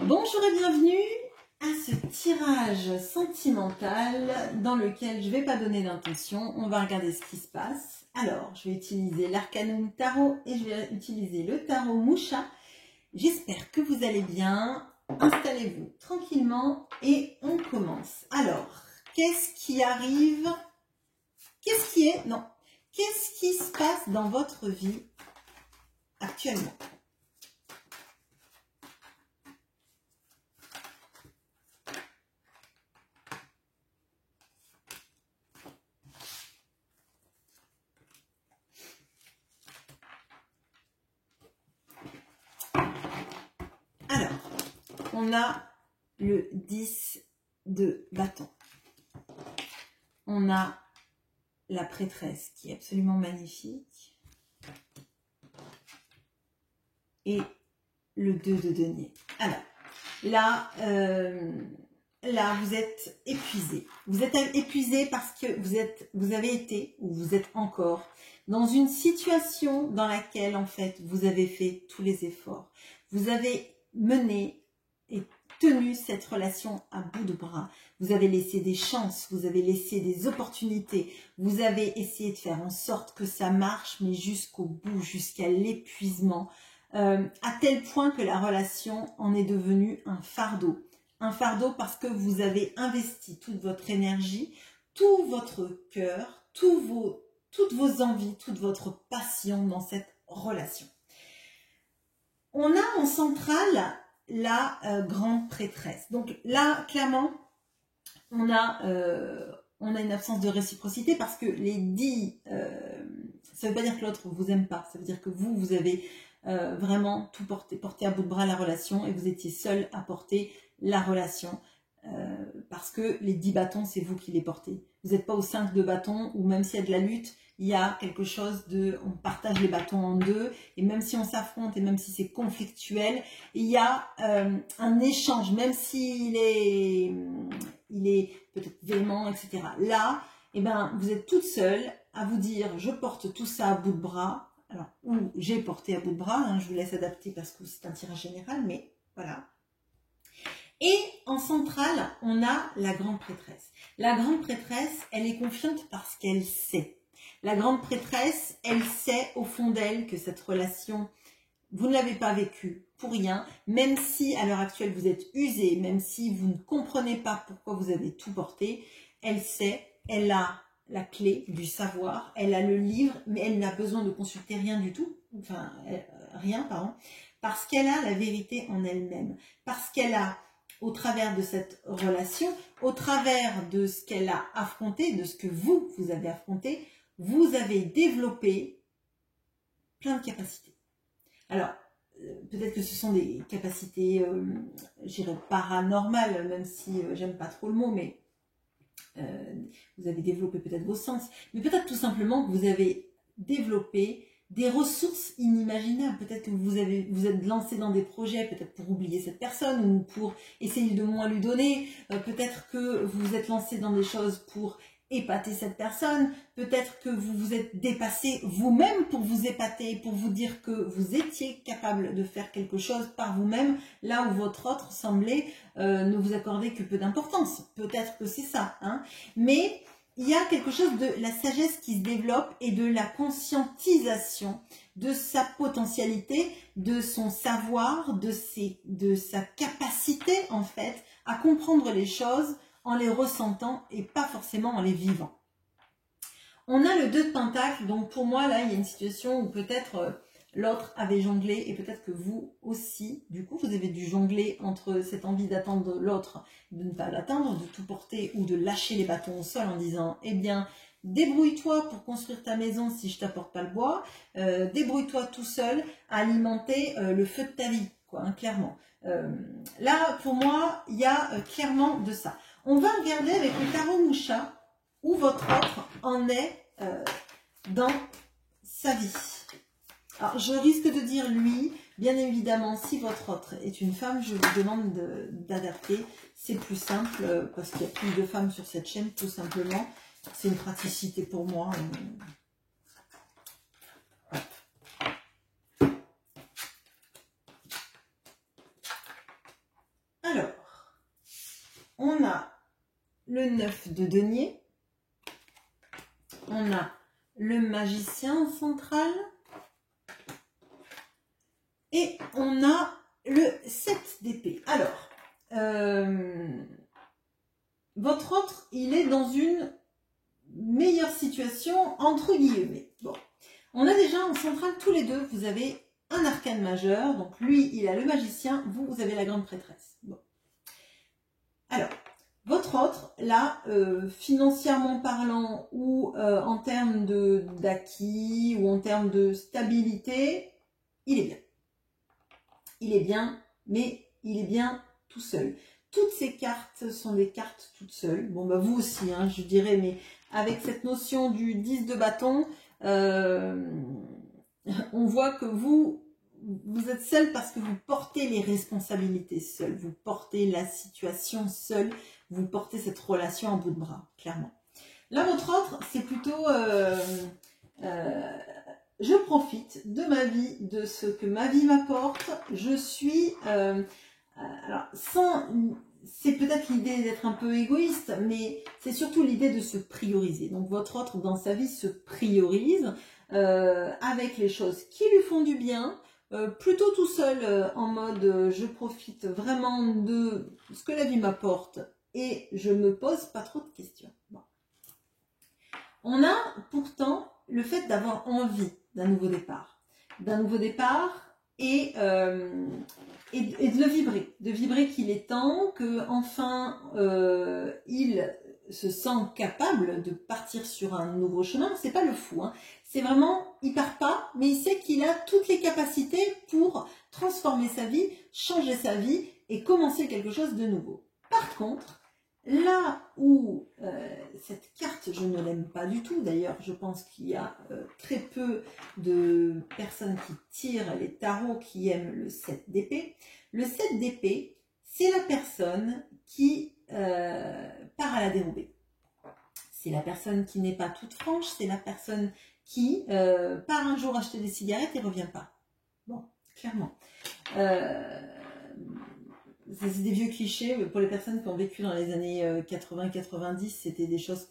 Bonjour et bienvenue à ce tirage sentimental dans lequel je ne vais pas donner d'intention, on va regarder ce qui se passe. Alors, je vais utiliser l'Arcanum Tarot et je vais utiliser le Tarot Moucha. J'espère que vous allez bien, installez-vous tranquillement et on commence. Alors, qu'est-ce qui arrive? Qu'est-ce qui se passe dans votre vie actuellement? Alors, on a le 10 de bâton. On a la prêtresse qui est absolument magnifique. Et le 2 de denier. Alors, là, vous êtes épuisé. Vous êtes épuisé parce que vous avez été, ou vous êtes encore, dans une situation dans laquelle, en fait, vous avez fait tous les efforts. Vous avez mené et tenu cette relation à bout de bras. Vous avez laissé des chances, vous avez laissé des opportunités. Vous avez essayé de faire en sorte que ça marche, mais jusqu'au bout, jusqu'à l'épuisement. À tel point que la relation en est devenue un fardeau. Un fardeau parce que vous avez investi toute votre énergie, tout votre cœur, toutes vos envies, toute votre passion dans cette relation. On a en centrale la grande prêtresse. Donc là, clairement, on a une absence de réciprocité parce que les 10, ça ne veut pas dire que l'autre vous aime pas, ça veut dire que vous avez vraiment tout porté à bout de bras la relation et vous étiez seul à porter la relation parce que les 10 bâtons, c'est vous qui les portez. Vous n'êtes pas au 5 de bâtons où même s'il y a de la lutte, il y a quelque chose de... On partage les bâtons en deux et même si on s'affronte et même si c'est conflictuel, il y a un échange, même s'il est peut-être véhément, etc. Là, eh ben, vous êtes toute seule à vous dire, je porte tout ça à bout de bras. Alors, ou j'ai porté à bout de bras, hein, je vous laisse adapter parce que c'est un tirage général, mais voilà. Et en centrale, on a la grande prêtresse. La grande prêtresse, elle est confiante parce qu'elle sait. La grande prêtresse, elle sait au fond d'elle que cette relation, vous ne l'avez pas vécue pour rien, même si à l'heure actuelle vous êtes usé, même si vous ne comprenez pas pourquoi vous avez tout porté, elle sait, elle a la clé du savoir, elle a le livre, mais elle n'a besoin de consulter rien du tout, enfin rien, pardon, parce qu'elle a la vérité en elle-même, parce qu'elle a, au travers de cette relation, au travers de ce qu'elle a affronté, de ce que vous avez affronté, vous avez développé plein de capacités. Alors, peut-être que ce sont des capacités, je dirais paranormales, même si j'aime pas trop le mot, mais vous avez développé peut-être vos sens, mais peut-être tout simplement que vous avez développé des ressources inimaginables. Peut-être que vous êtes lancé dans des projets, peut-être pour oublier cette personne ou pour essayer de moins lui donner. Peut-être que vous vous êtes lancé dans des choses pour épater cette personne. Peut-être que vous vous êtes dépassé vous-même pour vous épater, pour vous dire que vous étiez capable de faire quelque chose par vous-même, là où votre autre semblait ne vous accorder que peu d'importance. Peut-être que c'est ça, hein. Mais il y a quelque chose de la sagesse qui se développe et de la conscientisation de sa potentialité, de son savoir, de sa capacité en fait à comprendre les choses en les ressentant et pas forcément en les vivant. On a le 2 de Pentacle, donc pour moi là il y a une situation où peut-être l'autre avait jonglé et peut-être que vous aussi, du coup vous avez dû jongler entre cette envie d'attendre l'autre, de ne pas l'atteindre, de tout porter ou de lâcher les bâtons au sol en disant eh bien débrouille-toi pour construire ta maison si je t'apporte pas le bois, débrouille-toi tout seul à alimenter le feu de ta vie, quoi, hein, clairement. Là pour moi il y a clairement de ça. On va regarder avec le tarot Moucha où votre autre en est dans sa vie. Alors, je risque de dire lui, bien évidemment, si votre autre est une femme, je vous demande d'adapter. C'est plus simple parce qu'il y a plus de femmes sur cette chaîne, tout simplement. C'est une praticité pour moi. on a le 9 de denier, on a le magicien central et on a le 7 d'épée. Alors, votre autre, il est dans une meilleure situation entre guillemets. Bon, on a déjà en centrale tous les deux, vous avez un arcane majeur, donc lui, il a le magicien, vous, vous avez la grande prêtresse. Bon. Alors, votre autre, là, financièrement parlant ou en termes d'acquis ou en termes de stabilité, il est bien. Il est bien, mais il est bien tout seul. Toutes ces cartes sont des cartes toutes seules. Bon, bah vous aussi, hein, je dirais, mais avec cette notion du 10 de bâton, on voit que vous êtes seul parce que vous portez les responsabilités seul, vous portez la situation seul, vous portez cette relation en bout de bras, clairement. Là, votre autre, c'est plutôt je profite de ma vie, de ce que ma vie m'apporte. Je suis alors c'est peut-être l'idée d'être un peu égoïste, mais c'est surtout l'idée de se prioriser. Donc votre autre dans sa vie se priorise avec les choses qui lui font du bien, plutôt tout seul en mode je profite vraiment de ce que la vie m'apporte et je me pose pas trop de questions. Bon. On a pourtant le fait d'avoir envie d'un nouveau départ. Et de vibrer qu'il est temps, que enfin il se sent capable de partir sur un nouveau chemin. C'est pas le fou, hein. C'est vraiment, il part pas, mais il sait qu'il a toutes les capacités pour transformer sa vie, changer sa vie et commencer quelque chose de nouveau. Par contre, là où cette carte, je ne l'aime pas du tout, d'ailleurs je pense qu'il y a très peu de personnes qui tirent les tarots qui aiment le 7 d'épée. Le 7 d'épée, c'est la personne qui part à la dérobée. C'est la personne qui n'est pas toute franche, c'est la personne qui part un jour acheter des cigarettes et ne revient pas. Bon, clairement. C'est des vieux clichés pour les personnes qui ont vécu dans les années 80-90, c'était des choses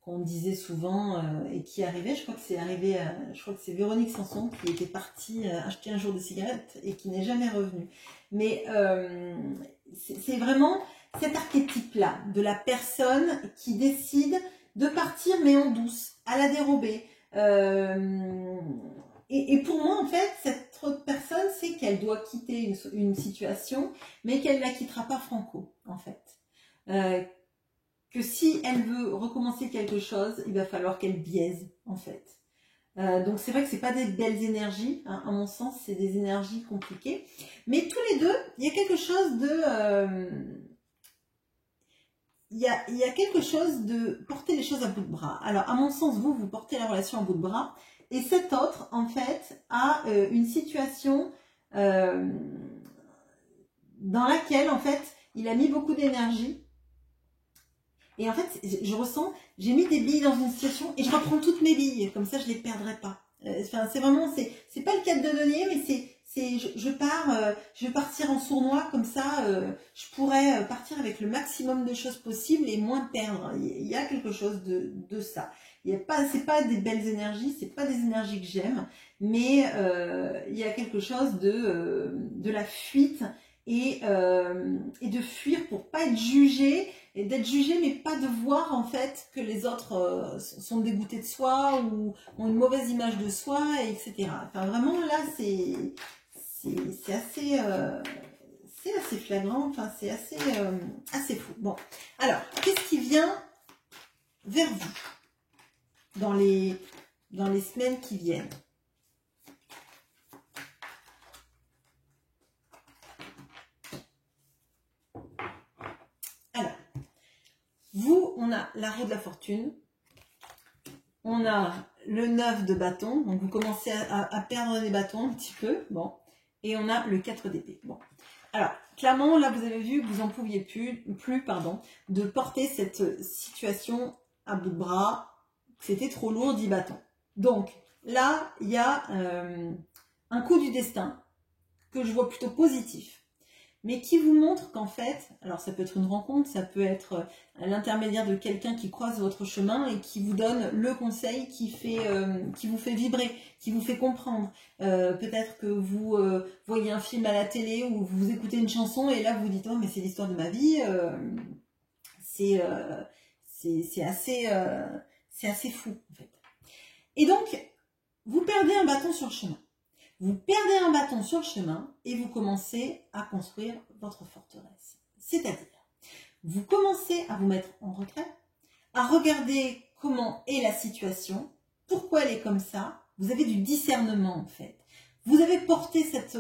qu'on disait souvent et qui arrivaient. Je crois que c'est arrivé, je crois que c'est Véronique Sanson qui était partie acheter un jour des cigarettes et qui n'est jamais revenue. Mais c'est vraiment cet archétype-là de la personne qui décide de partir mais en douce, à la dérobée. Et pour moi, en fait, cette autre personne, c'est qu'elle doit quitter une situation, mais qu'elle ne la quittera pas franco, en fait. Que si elle veut recommencer quelque chose, il va falloir qu'elle biaise, en fait. Donc c'est vrai que c'est pas des belles énergies, hein, à mon sens, c'est des énergies compliquées. Mais tous les deux, il y a quelque chose de... il y a quelque chose de porter les choses à bout de bras. Alors, à mon sens, vous portez la relation à bout de bras. Et cet autre, en fait, a une situation dans laquelle, en fait, il a mis beaucoup d'énergie. Et en fait, je ressens, j'ai mis des billes dans une situation et je reprends toutes mes billes. Comme ça, je les perdrai pas. Enfin, c'est vraiment, c'est pas le cas de denier, mais je vais partir en sournois, comme ça, je pourrais partir avec le maximum de choses possibles et moins perdre. Il y a quelque chose de ça. C'est pas des belles énergies, c'est pas des énergies que j'aime, mais il y a quelque chose de la fuite et de fuir pour pas être jugé, et d'être jugé mais pas de voir en fait que les autres sont dégoûtés de soi ou ont une mauvaise image de soi, etc. Enfin vraiment là c'est assez flagrant, enfin c'est assez fou. Bon, alors qu'est-ce qui vient vers vous dans les semaines qui viennent? Alors, vous, on a la roue de la fortune, on a le 9 de bâton, donc vous commencez à perdre des bâtons un petit peu, bon, et on a le 4 d'épée. Bon, alors, clairement, là, vous avez vu que vous n'en pouviez plus, de porter cette situation à bout de bras. C'était trop lourd, 10 bâtons. Donc, là, il y a un coup du destin que je vois plutôt positif. mais qui vous montre qu'en fait, alors ça peut être une rencontre, ça peut être l'intermédiaire de quelqu'un qui croise votre chemin et qui vous donne le conseil qui vous fait vibrer, qui vous fait comprendre. Peut-être que vous voyez un film à la télé ou vous écoutez une chanson et là vous vous dites « Oh mais c'est l'histoire de ma vie c'est assez fou en fait. » Et donc, vous perdez un bâton sur le chemin. Vous perdez un bâton sur le chemin et vous commencez à construire votre forteresse. C'est-à-dire, vous commencez à vous mettre en retrait, à regarder comment est la situation, pourquoi elle est comme ça. Vous avez du discernement en fait. Vous avez porté cette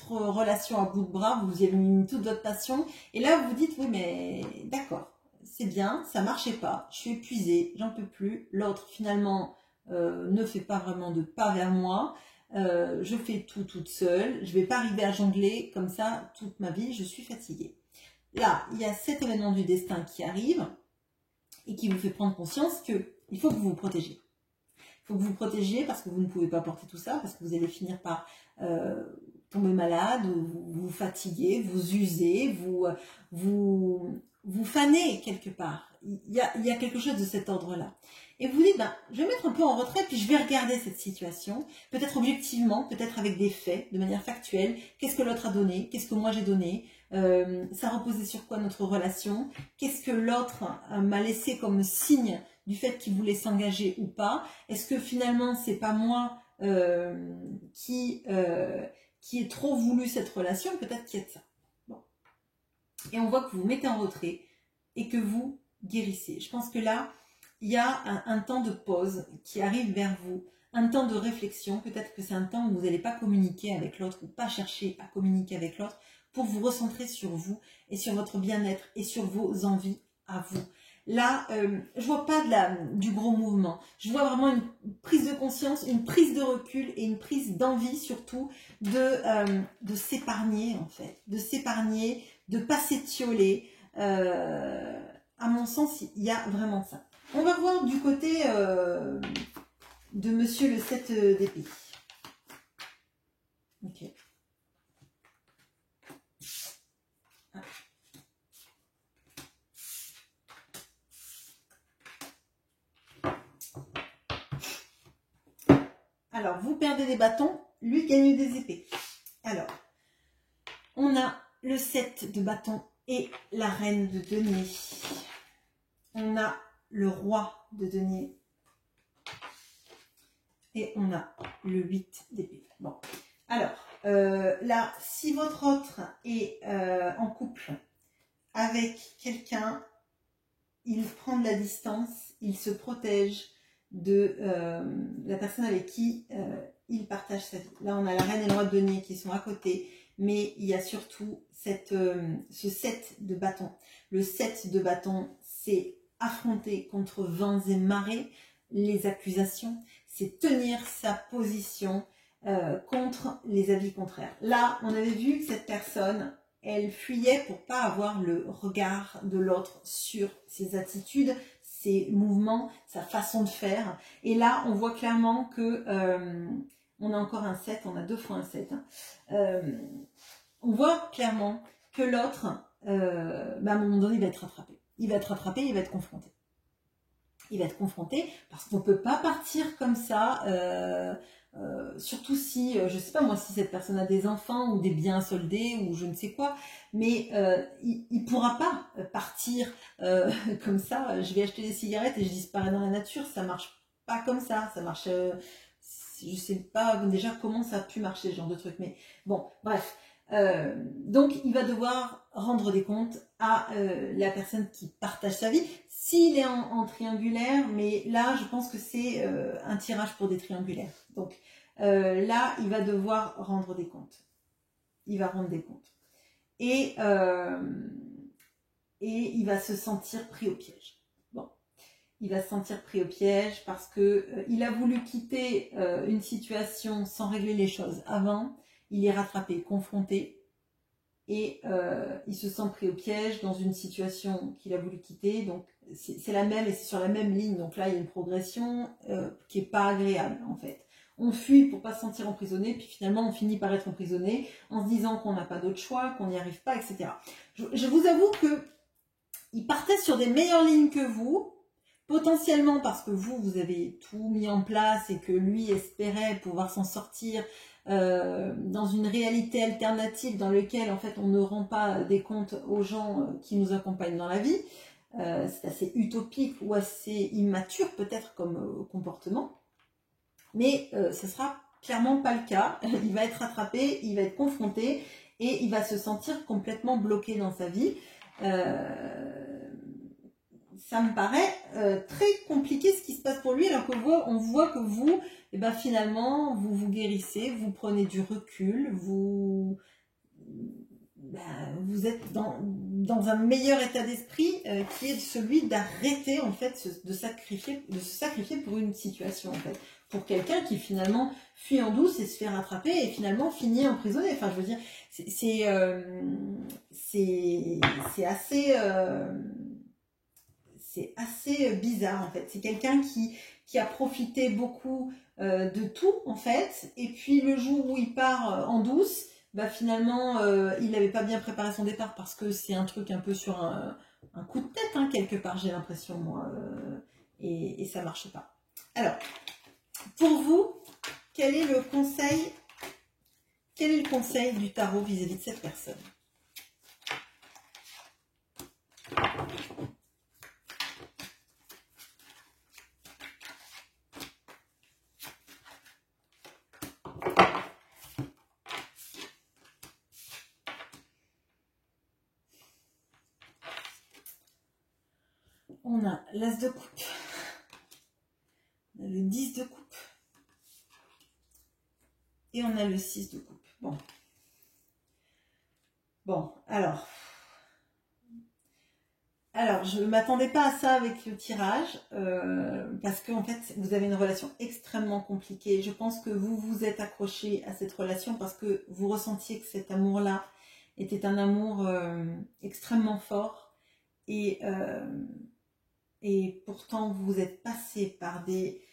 relation à bout de bras, vous y avez mis toute votre passion et là vous vous dites oui mais d'accord, c'est bien, ça marchait pas, je suis épuisée, j'en peux plus, l'autre finalement ne fait pas vraiment de pas vers moi. Je fais tout toute seule, je vais pas arriver à jongler comme ça toute ma vie, je suis fatiguée. Là, il y a cet événement du destin qui arrive et qui vous fait prendre conscience qu'il faut que vous vous protégiez. Il faut que vous vous protégiez parce que vous ne pouvez pas porter tout ça, parce que vous allez finir par tomber malade, vous fatiguer, vous user, vous faner quelque part. Il y a quelque chose de cet ordre-là. Et vous vous dites, ben, je vais mettre un peu en retrait, puis je vais regarder cette situation, peut-être objectivement, peut-être avec des faits, de manière factuelle. Qu'est-ce que l'autre a donné? Qu'est-ce que moi j'ai donné? Ça reposait sur quoi notre relation? Qu'est-ce que l'autre m'a laissé comme signe du fait qu'il voulait s'engager ou pas? Est-ce que finalement c'est pas moi qui ai trop voulu cette relation? Peut-être qu'il y a de ça. Bon. Et on voit que vous vous mettez en retrait et que vous guérissez. Je pense que là, il y a un temps de pause qui arrive vers vous, un temps de réflexion. Peut-être que c'est un temps où vous n'allez pas communiquer avec l'autre ou pas chercher à communiquer avec l'autre pour vous recentrer sur vous et sur votre bien-être et sur vos envies à vous. Là, je vois pas du gros mouvement. Je vois vraiment une prise de conscience, une prise de recul et une prise d'envie surtout de s'épargner en fait, de s'épargner, de pas s'étioler. À mon sens, il y a vraiment ça. On va voir du côté de Monsieur le 7 d'épée. Ok. Alors, vous perdez des bâtons, lui gagne des épées. Alors, on a le 7 de bâtons et la reine de denier. On a le roi de denier. Et on a le 8 d'épée. Bon, alors, là, si votre autre est en couple avec quelqu'un, il prend de la distance, il se protège de la personne avec qui il partage sa vie. Là, on a la reine et le roi de denier qui sont à côté, mais il y a surtout ce 7 de bâton. Le 7 de bâton, c'est affronter contre vents et marées les accusations, c'est tenir sa position contre les avis contraires. Là, on avait vu que cette personne, elle fuyait pour pas avoir le regard de l'autre sur ses attitudes, ses mouvements, sa façon de faire. Et là, on voit clairement que on a encore un 7, on a 2 fois un 7. On voit clairement que l'autre, à un moment donné, il va être rattrapé. Il va être rattrapé, il va être confronté. Il va être confronté parce qu'on ne peut pas partir comme ça, surtout si, je ne sais pas moi, si cette personne a des enfants ou des biens soldés ou je ne sais quoi, mais il ne pourra pas partir comme ça, je vais acheter des cigarettes et je disparais dans la nature, ça ne marche pas comme ça, ça marche, je ne sais pas déjà comment ça a pu marcher ce genre de truc, mais bon, bref. Donc il va devoir rendre des comptes à la personne qui partage sa vie, s'il est en triangulaire, mais là je pense que c'est un tirage pour des triangulaires. Donc là il va devoir rendre des comptes. Il va rendre des comptes. Et il va se sentir pris au piège. Bon, il va se sentir pris au piège parce que il a voulu quitter une situation sans régler les choses avant. Il est rattrapé, confronté, et il se sent pris au piège dans une situation qu'il a voulu quitter. Donc c'est la même et c'est sur la même ligne. Donc là, il y a une progression qui n'est pas agréable en fait. On fuit pour pas se sentir emprisonné, puis finalement on finit par être emprisonné en se disant qu'on n'a pas d'autre choix, qu'on n'y arrive pas, etc. Je vous avoue que il partait sur des meilleures lignes que vous, potentiellement parce que vous avez tout mis en place et que lui espérait pouvoir s'en sortir dans une réalité alternative dans laquelle en fait on ne rend pas des comptes aux gens qui nous accompagnent dans la vie. C'est assez utopique ou assez immature peut-être comme comportement. Mais ce sera clairement pas le cas. Il va être rattrapé, il va être confronté et il va se sentir complètement bloqué dans sa vie. Ça me paraît très compliqué ce qui se passe pour lui, alors que on voit que vous, eh ben, finalement, vous vous guérissez, vous prenez du recul, vous êtes dans un meilleur état d'esprit qui est celui d'arrêter en fait de se sacrifier pour une situation en fait, pour quelqu'un qui finalement fuit en douce et se fait rattraper et finalement finit emprisonné. Enfin, je veux dire, c'est assez bizarre en fait. C'est quelqu'un qui a profité beaucoup de tout en fait, et puis le jour où il part en douce, bah finalement il n'avait pas bien préparé son départ parce que c'est un truc un peu sur un coup de tête hein, quelque part, j'ai l'impression moi, et ça marche pas. Alors, pour vous, quel est le conseil du tarot vis-à-vis de cette personne? On a l'as de coupe, on a le 10 de coupe et on a le 6 de coupe. Bon, alors je ne m'attendais pas à ça avec le tirage, parce que en fait, vous avez une relation extrêmement compliquée. Je pense que vous vous êtes accroché à cette relation parce que vous ressentiez que cet amour-là était un amour extrêmement fort, et pourtant vous êtes passé par des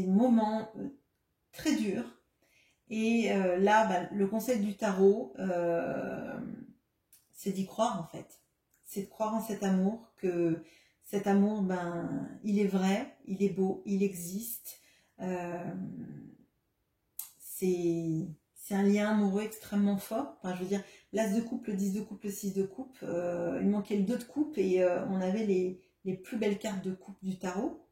moments très durs. Et là, le conseil du tarot, c'est d'y croire en fait. C'est de croire en cet amour, que cet amour, il est vrai, il est beau, il existe. C'est un lien amoureux extrêmement fort. Enfin, je veux dire, l'as de coupe, le 10 de coupe, le 6 de coupe, il manquait le 2 de coupe et on avait les plus belles cartes de coupe du tarot.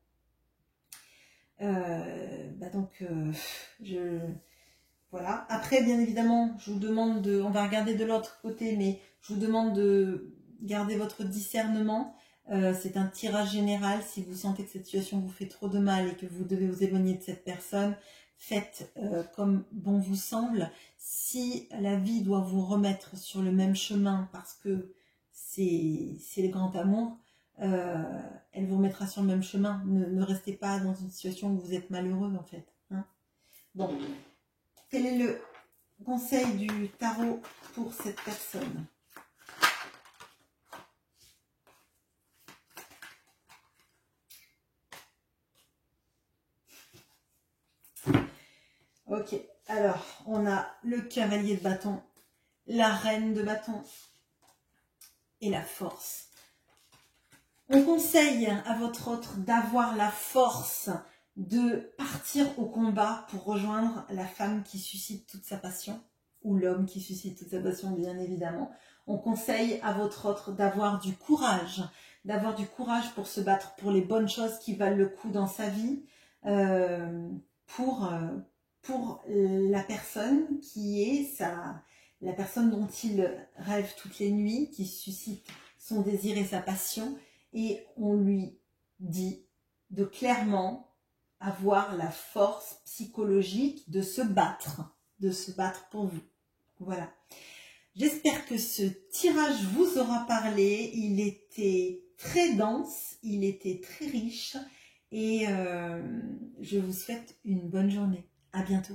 Voilà. Après, bien évidemment, je vous demande on va regarder de l'autre côté, mais je vous demande de garder votre discernement. C'est un tirage général. Si vous sentez que cette situation vous fait trop de mal et que vous devez vous éloigner de cette personne, faites comme bon vous semble. Si la vie doit vous remettre sur le même chemin parce que c'est le grand amour, elle vous remettra sur le même chemin. Ne restez pas dans une situation où vous êtes malheureux en fait. Hein. Bon. Quel est le conseil du tarot pour cette personne? Ok, alors on a le cavalier de bâton, la reine de bâton et la force. On conseille à votre autre d'avoir la force de partir au combat pour rejoindre la femme qui suscite toute sa passion, ou l'homme qui suscite toute sa passion, bien évidemment. On conseille à votre autre d'avoir du courage pour se battre pour les bonnes choses qui valent le coup dans sa vie, pour la personne qui est la personne dont il rêve toutes les nuits, qui suscite son désir et sa passion, et on lui dit de clairement avoir la force psychologique de se battre pour vous. Voilà. J'espère que ce tirage vous aura parlé. Il était très dense, il était très riche, et je vous souhaite une bonne journée. À bientôt.